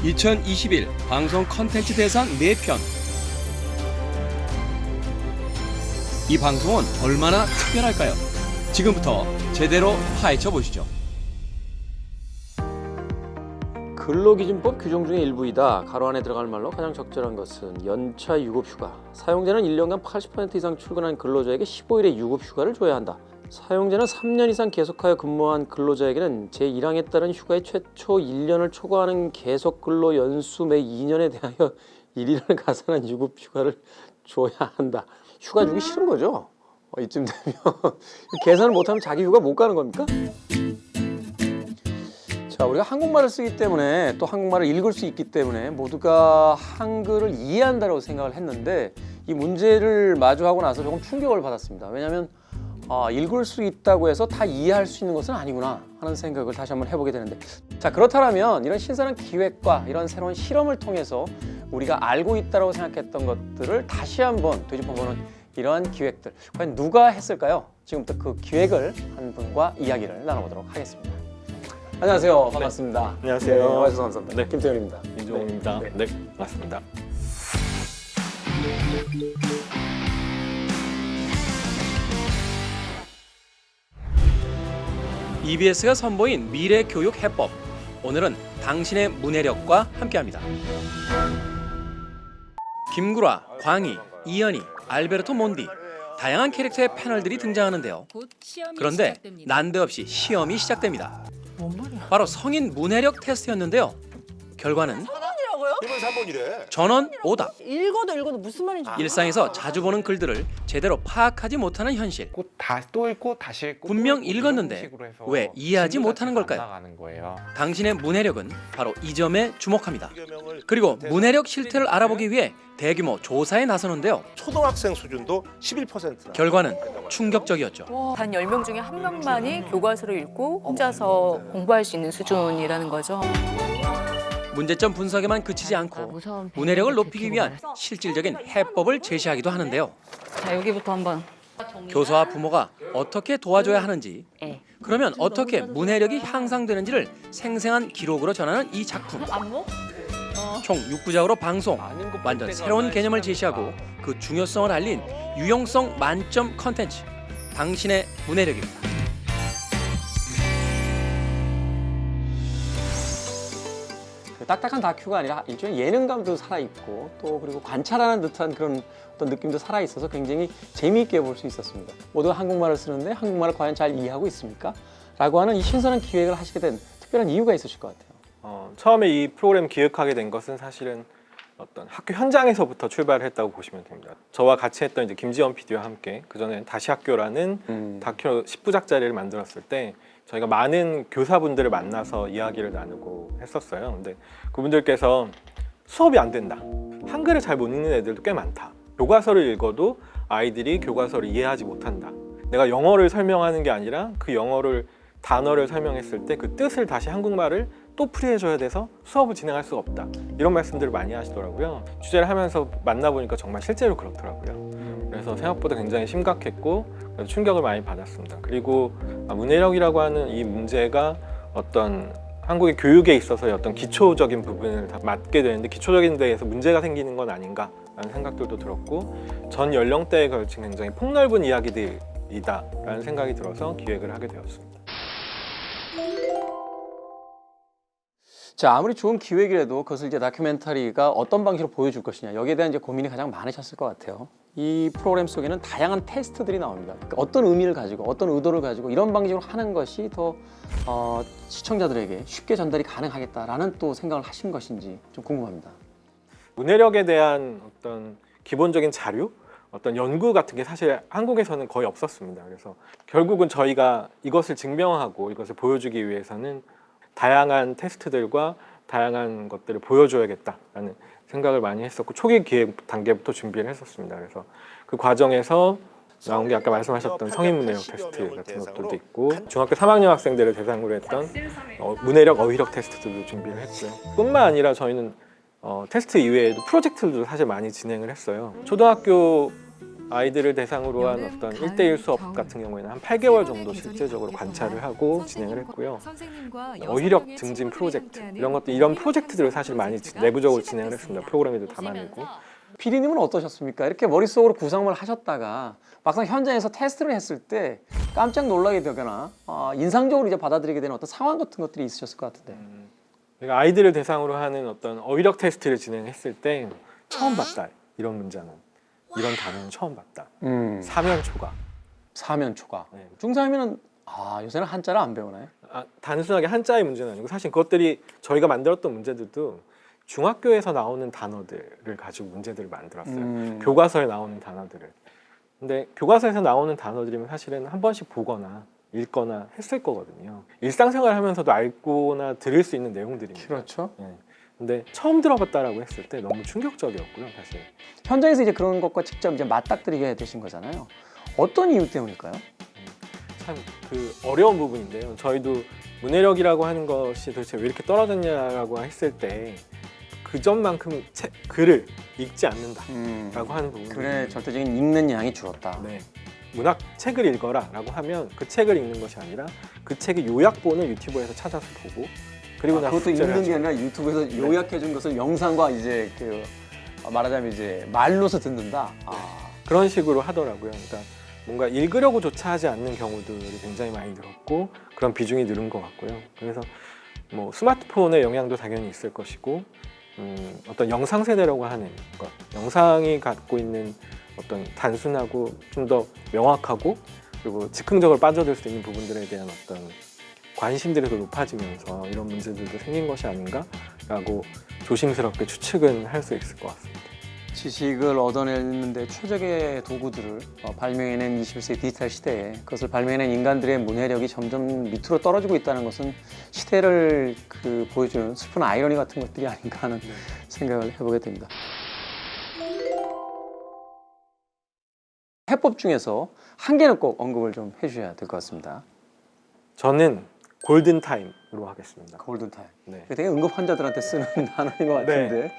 2021 방송 컨텐츠 대상 4편. 이 방송은 얼마나 특별할까요? 지금부터 제대로 파헤쳐 보시죠. 근로기준법 규정 중의 일부이다. 가로 안에 들어갈 말로 가장 적절한 것은 연차 유급휴가. 사용자는 1년간 80% 이상 출근한 근로자에게 15일의 유급휴가를 줘야 한다. 사용자는 3년 이상 계속하여 근무한 근로자에게는 제1항에 따른 휴가의 최초 1년을 초과하는 계속 근로 연수 매 2년에 대하여 1일을 가산한 유급휴가를 줘야 한다. 휴가 주기 싫은 거죠? 이쯤 되면 계산을 못하면 자기 휴가 못 가는 겁니까? 자, 우리가 한국말을 쓰기 때문에 또 한국말을 읽을 수 있기 때문에 모두가 한글을 이해한다고 생각을 했는데 이 문제를 마주하고 나서 조금 충격을 받았습니다. 왜냐하면 읽을 수 있다고 해서 다 이해할 수 있는 것은 아니구나 하는 생각을 다시 한번 해보게 되는데, 자, 그렇다면 이런 신선한 기획과 이런 새로운 실험을 통해서 우리가 알고 있다고 생각했던 것들을 다시 한번 되짚어보는 이러한 기획들, 과연 누가 했을까요? 지금부터 그 기획을 한 분과 이야기를 나눠보도록 하겠습니다. 안녕하세요. 반갑습니다. 네. 안녕하세요. 네, 와주셔서 감사합니다. 네. 김태현입니다. 민종입니다. 네, 반갑습니다. EBS가 선보인 미래 교육 해법. 오늘은 당신의 문해력과 함께합니다. 김구라, 광희, 이연희, 알베르토 몬디, 다양한 캐릭터의 패널들이 등장하는데요. 그런데 난데없이 시험이 시작됩니다. 바로 성인 문해력 테스트였는데요. 결과는 이번 3번이래. 전원 오답. 읽어도 무슨 말인지 일상에서 자주 보는 글들을 제대로 파악하지 못하는 현실. 또 읽고 다시 읽고 분명 또 읽고 읽었는데 이런 식으로 해서 왜 이해하지 진도가 못하는 잘 걸까요? 안 나가는 거예요. 당신의 문해력은 바로 이 점에 주목합니다. 이재명을 그리고 문해력 실태를 알아보기 위해 대규모 조사에 나서는데요. 초등학생 수준도 11%나. 결과는 충격적이었죠. 단 10명 중에 한 명만이 교과서를 읽고 혼자서 공부할 수 있는 수준이라는 거죠. 문제점 분석에만 그치지 않고 문해력을 높이기 위한 실질적인 해법을 제시하기도 하는데요. 자, 여기부터 한번. 교사와 부모가 어떻게 도와줘야 하는지, 그러면 어떻게 문해력이 향상되는지를 생생한 기록으로 전하는 이 작품. 총 6부작으로 방송, 완전 새로운 개념을 제시하고 그 중요성을 알린 유용성 만점 컨텐츠, 당신의 문해력입니다. 딱딱한 다큐가 아니라 일종의 예능감도 살아있고 또 그리고 관찰하는 듯한 그런 어떤 느낌도 살아있어서 굉장히 재미있게 볼 수 있었습니다. 모두 한국말을 쓰는데 한국말을 과연 잘 이해하고 있습니까? 라고 하는 이 신선한 기획을 하시게 된 특별한 이유가 있으실 것 같아요. 처음에 이 프로그램 기획하게 된 것은 사실은 어떤 학교 현장에서부터 출발을 했다고 보시면 됩니다. 저와 같이 했던 이제 김지원 PD와 함께 그전에 다시 학교라는 다큐 10부작짜리를 만들었을 때 저희가 많은 교사분들을 만나서 이야기를 나누고 했었어요. 근데 그분들께서 수업이 안 된다. 한글을 잘 못 읽는 애들도 꽤 많다. 교과서를 읽어도 아이들이 교과서를 이해하지 못한다. 내가 영어를 설명하는 게 아니라 그 영어를 단어를 설명했을 때 그 뜻을 다시 한국말을 또 풀이해줘야 돼서 수업을 진행할 수가 없다. 이런 말씀들을 많이 하시더라고요. 취재를 하면서 만나보니까 정말 실제로 그렇더라고요. 그래서 생각보다 굉장히 심각했고 충격을 많이 받았습니다. 그리고 문해력이라고 하는 이 문제가 어떤 한국의 교육에 있어서의 어떤 기초적인 부분을 다 맡게 되는데 기초적인 데에서 문제가 생기는 건 아닌가라는 생각들도 들었고 전 연령대에 걸친 굉장히 폭넓은 이야기들이다라는 생각이 들어서 기획을 하게 되었습니다. 자, 아무리 좋은 기획이라도 그것을 이제 다큐멘터리가 어떤 방식으로 보여줄 것이냐, 여기에 대한 이제 고민이 가장 많으셨을 것 같아요. 이 프로그램 속에는 다양한 테스트들이 나옵니다. 그러니까 어떤 의미를 가지고 어떤 의도를 가지고 이런 방식으로 하는 것이 더 시청자들에게 쉽게 전달이 가능하겠다라는 또 생각을 하신 것인지 좀 궁금합니다. 문해력에 대한 어떤 기본적인 자료, 어떤 연구 같은 게 사실 한국에서는 거의 없었습니다. 그래서 결국은 저희가 이것을 증명하고 이것을 보여주기 위해서는 다양한 테스트들과 다양한 것들을 보여줘야겠다라는 생각을 많이 했었고 초기 기획 단계부터 준비를 했었습니다. 그래서 그 과정에서 나온 게 아까 말씀하셨던 성인 문해력 테스트 같은 것들도 있고 중학교 3학년 학생들을 대상으로 했던 문해력 어휘력 테스트들도 준비를 했고요. 뿐만 아니라 저희는 테스트 이외에도 프로젝트들도 사실 많이 진행을 했어요. 초등학교 아이들을 대상으로 한 어떤 1대1 수업 같은 경우에는 한 8개월 정도 실제적으로 관찰을 하고 진행을 했고요. 어휘력 증진 프로젝트 이런 프로젝트들을 사실 많이 내부적으로 진행을 했습니다. 프로그램에도 담아내고. PD님은 어떠셨습니까? 이렇게 머릿속으로 구상을 하셨다가 막상 현장에서 테스트를 했을 때 깜짝 놀라게 되거나 인상적으로 이제 받아들이게 되는 어떤 상황 같은 것들이 있으셨을 것 같은데. 그러니까 아이들을 대상으로 하는 어떤 어휘력 테스트를 진행했을 때 처음 봤다 이런 문제는 이런 단어는 처음 봤다. 사면초가. 사면초가. 네. 중3이면 요새는 한자를 안 배우나요? 단순하게 한자의 문제는 아니고 사실 그것들이 저희가 만들었던 문제들도 중학교에서 나오는 단어들을 가지고 문제들을 만들었어요. 교과서에 나오는 단어들을. 근데 교과서에서 나오는 단어들이면 사실은 한 번씩 보거나 읽거나 했을 거거든요. 일상생활 하면서도 알거나 들을 수 있는 내용들입니다. 그렇죠. 네. 근데 처음 들어봤다라고 했을 때 너무 충격적이었고요, 사실. 현장에서 이제 그런 것과 직접 이제 맞닥뜨리게 되신 거잖아요. 어떤 이유 때문일까요? 참 그 어려운 부분인데요. 저희도 문해력이라고 하는 것이 도대체 왜 이렇게 떨어졌냐라고 했을 때 그 점만큼 글을 읽지 않는다라고 하는 부분. 글의 절대적인 읽는 양이 줄었다. 네. 문학 책을 읽어라라고 하면 그 책을 읽는 것이 아니라 그 책의 요약본을 유튜브에서 찾아서 보고 그리고 나서 그것도 숙제를 읽는 게 하죠. 아니라 유튜브에서 요약해 준 것을 영상과 이제 그 말하자면 이제 말로서 듣는다. 그런 식으로 하더라고요. 그러니까 뭔가 읽으려고조차 하지 않는 경우들이 굉장히 많이 늘었고 그런 비중이 늘은 것 같고요. 그래서 뭐 스마트폰의 영향도 당연히 있을 것이고 어떤 영상 세대라고 하는 것, 영상이 갖고 있는 어떤 단순하고 좀 더 명확하고 그리고 즉흥적으로 빠져들 수 있는 부분들에 대한 어떤 관심들이 더 높아지면서 이런 문제들도 생긴 것이 아닌가라고 조심스럽게 추측은 할 수 있을 것 같습니다. 지식을 얻어내는데 최적의 도구들을 발명해낸 21세기 디지털 시대에 그것을 발명해낸 인간들의 문해력이 점점 밑으로 떨어지고 있다는 것은 시대를 보여주는 슬픈 아이러니 같은 것들이 아닌가 하는 생각을 해보게 됩니다. 해법 중에서 한 개는 꼭 언급을 좀 해주셔야 될 것 같습니다. 저는 골든타임으로 하겠습니다. 골든타임. 네. 되게 응급 환자들한테 쓰는 단어인 것 같은데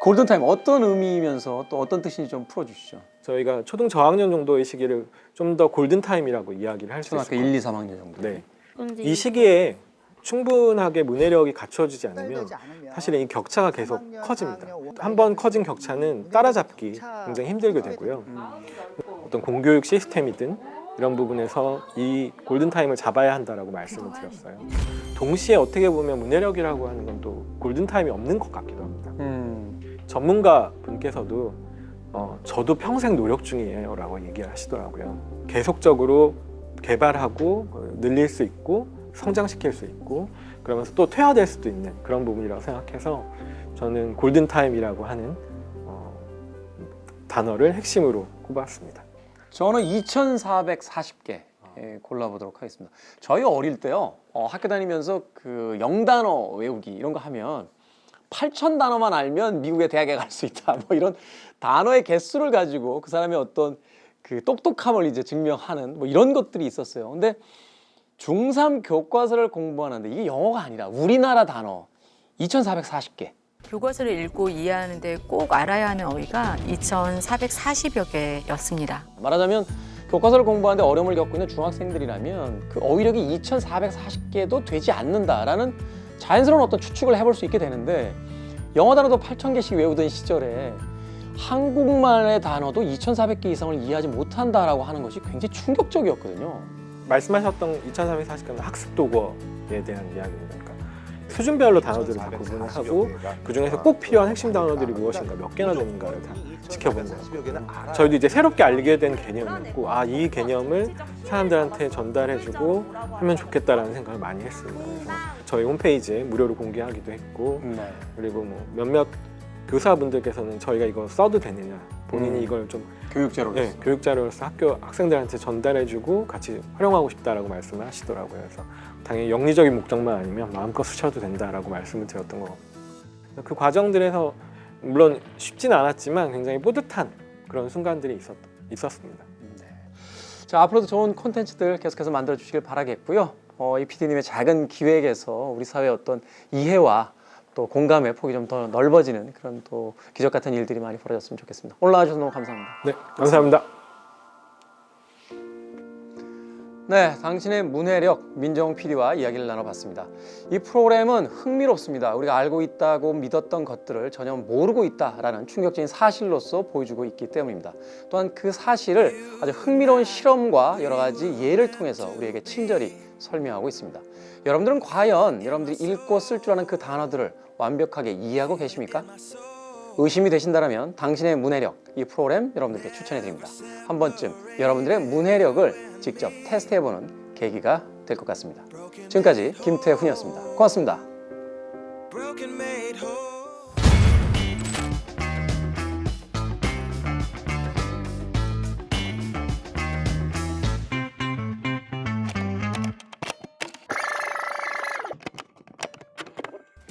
골든타임 어떤 의미이면서 또 어떤 뜻인지 좀 풀어주시죠. 저희가 초등 저학년 정도의 시기를 좀 더 골든타임이라고 이야기를 할 수 있을 초등학교 것 1, 2, 3학년 정도. 네. 이 시기에 충분하게 문해력이 갖춰지지 않으면 사실은 이 격차가 계속 커집니다. 한번 커진 격차는 따라잡기 굉장히 힘들게 되고요. 어떤 공교육 시스템이든 이런 부분에서 이 골든타임을 잡아야 한다라고 말씀을 드렸어요. 동시에 어떻게 보면 문해력이라고 하는 건 또 골든타임이 없는 것 같기도 합니다. 전문가 분께서도 저도 평생 노력 중이에요 라고 얘기를 하시더라고요. 계속적으로 개발하고 늘릴 수 있고 성장시킬 수 있고 그러면서 또 퇴화될 수도 있는 그런 부분이라고 생각해서 저는 골든타임이라고 하는 단어를 핵심으로 꼽았습니다. 저는 2,440개 골라보도록 하겠습니다. 저희 어릴 때요 학교 다니면서 그 영단어 외우기 이런 거 하면 8,000단어만 알면 미국의 대학에 갈 수 있다 뭐 이런 단어의 개수를 가지고 그 사람의 어떤 그 똑똑함을 이제 증명하는 뭐 이런 것들이 있었어요. 근데 중3 교과서를 공부하는데 이게 영어가 아니라 우리나라 단어 2,440개. 교과서를 읽고 이해하는데 꼭 알아야 하는 어휘가 2,440여 개였습니다. 말하자면 교과서를 공부하는데 어려움을 겪고 있는 중학생들이라면 그 어휘력이 2,440개도 되지 않는다라는 자연스러운 어떤 추측을 해볼 수 있게 되는데 영어 단어도 8,000개씩 외우던 시절에 한국말의 단어도 2,400개 이상을 이해하지 못한다라고 하는 것이 굉장히 충격적이었거든요. 말씀하셨던 2,340개는 학습 도구에 대한 이야기입니다. 그러니까 수준별로 단어들을 다 구분을 하고 그 중에서 꼭 필요한 핵심 단어들이 무엇인가 몇 개나 되는가를 다 지켜본 거예요. 저희도 이제 새롭게 알게 된 개념이었고 이 개념을 사람들한테 전달해주고 하면 좋겠다라는 생각을 많이 했습니다. 그래서 저희 홈페이지에 무료로 공개하기도 했고 그리고 뭐 몇몇 교사분들께서는 저희가 이거 써도 되느냐 본인이 이걸 좀 교육자료로서. 교육자료로서 학교 학생들한테 전달해주고 같이 활용하고 싶다라고 말씀을 하시더라고요. 그래서 당연히 영리적인 목적만 아니면 마음껏 쓰셔도 된다라고 말씀을 드렸던 거 같아요. 그 과정들에서 물론 쉽지는 않았지만 굉장히 뿌듯한 그런 순간들이 있었습니다. 자, 앞으로도 좋은 콘텐츠들 계속해서 만들어 주시길 바라겠고요. 이 PD님의 작은 기획에서 우리 사회의 어떤 이해와 또 공감의 폭이 좀 더 넓어지는 그런 또 기적 같은 일들이 많이 벌어졌으면 좋겠습니다. 오늘 나와주셔서 너무 감사합니다. 네, 감사합니다. 네, 당신의 문해력 민정웅 PD와 이야기를 나눠봤습니다. 이 프로그램은 흥미롭습니다. 우리가 알고 있다고 믿었던 것들을 전혀 모르고 있다라는 충격적인 사실로서 보여주고 있기 때문입니다. 또한 그 사실을 아주 흥미로운 실험과 여러 가지 예를 통해서 우리에게 친절히 설명하고 있습니다. 여러분들은 과연 여러분들이 읽고 쓸 줄 아는 그 단어들을 완벽하게 이해하고 계십니까? 의심이 되신다면 당신의 문해력, 이 프로그램 여러분들께 추천해 드립니다. 한 번쯤 여러분들의 문해력을 직접 테스트해보는 계기가 될 것 같습니다. 지금까지 김태훈이었습니다. 고맙습니다.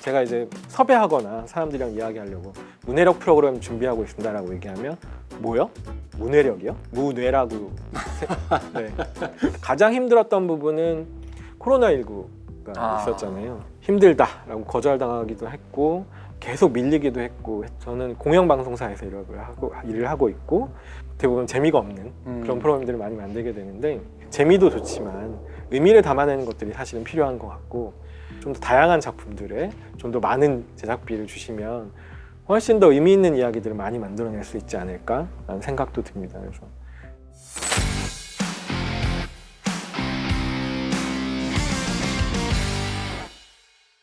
제가 이제 섭외하거나 사람들이랑 이야기하려고 문해력 프로그램 준비하고 있습니다라고 얘기하면 뭐요? 문해력이요? 무뇌라고. 네. 가장 힘들었던 부분은 코로나19가 있었잖아요. 힘들다라고 거절당하기도 했고 계속 밀리기도 했고 저는 공영방송사에서 일을 하고 있고 대부분 재미가 없는 그런 프로그램들을 많이 만들게 되는데 재미도 좋지만 의미를 담아내는 것들이 사실은 필요한 것 같고 좀 더 다양한 작품들에 좀 더 많은 제작비를 주시면 훨씬 더 의미 있는 이야기들을 많이 만들어낼 수 있지 않을까라는 생각도 듭니다. 그래서